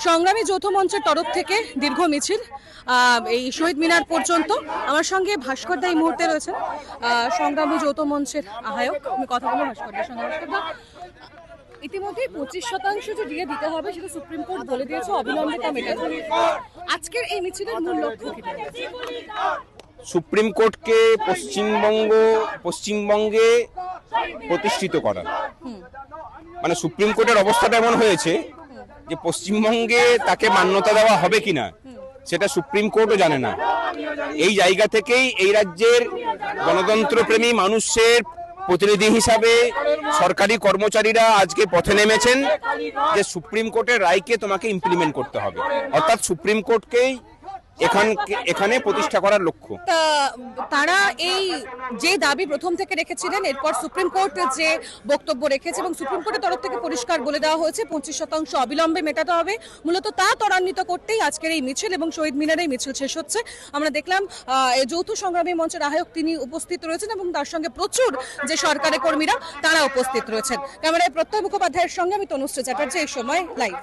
সংগ্রামী যৌথ মঞ্চের তরফ থেকে দীর্ঘ মিছিল এই শহীদ মিনার পর্যন্ত। আমার সঙ্গে ভাস্কর দা এই মুহূর্তে রয়েছেন, সংগ্রামী যৌথ মঞ্চের আহ্বায়ক। আমি কথা বলবো ভাস্করদার সঙ্গে। ভাস্করদা, ইতিমধ্যে 25% যে ডিএ দিতে হবে সেটা সুপ্রিম কোর্ট বলে দিয়েছে, অবিলম্বে তা মেটাতে হবে। আজকের এই মিছিলের মূল লক্ষ্য কি? সুপ্রিম কোর্টকে পশ্চিমবঙ্গে প্রতিষ্ঠিত করা। মানে সুপ্রিম কোর্টের অবস্থাটা এমন হয়েছে যে পশ্চিমবঙ্গে তাকে মান্যতা দেওয়া হবে কিনা সেটা সুপ্রিম কোর্টও জানে না। এই জায়গা থেকেই এই রাজ্যের গণতন্ত্রপ্রেমী মানুষের প্রতিনিধি হিসাবে সরকারি কর্মচারীরা আজকে পথে নেমেছেন যে সুপ্রিম কোর্টের রায়কে তোমাকে ইমপ্লিমেন্ট করতে হবে, অর্থাৎ সুপ্রিম কোর্টকেই এখানে প্রতিষ্ঠা করার লক্ষ্য। তারা এই যে দাবি প্রথম থেকে রেখেছিলেন, এরপর সুপ্রিম কোর্ট যে বক্তব্য রেখেছে এবং সুপ্রিম কোর্টের তরফ থেকে পরিষ্কার বলে দেওয়া হয়েছে 25% অবিলম্বে মেটাতে হবে। মূলত তা ত্বরান্বিত করতেই আজকের এই মিছিল এবং শহীদ মিনারে মিছিল শেষ হচ্ছে। আমরা দেখলাম যৌথ সংগ্রামী মঞ্চের আহ্বায়ক তিনি উপস্থিত রয়েছেন এবং তার সঙ্গে প্রচুর যে সরকারি কর্মীরা তারা উপস্থিত রয়েছেন। ক্যামেরায় প্রত্যয় মুখোপাধ্যায়ের সঙ্গে আমি তনুশ্রী চ্যাটার্জি, এই সময় লাইভ।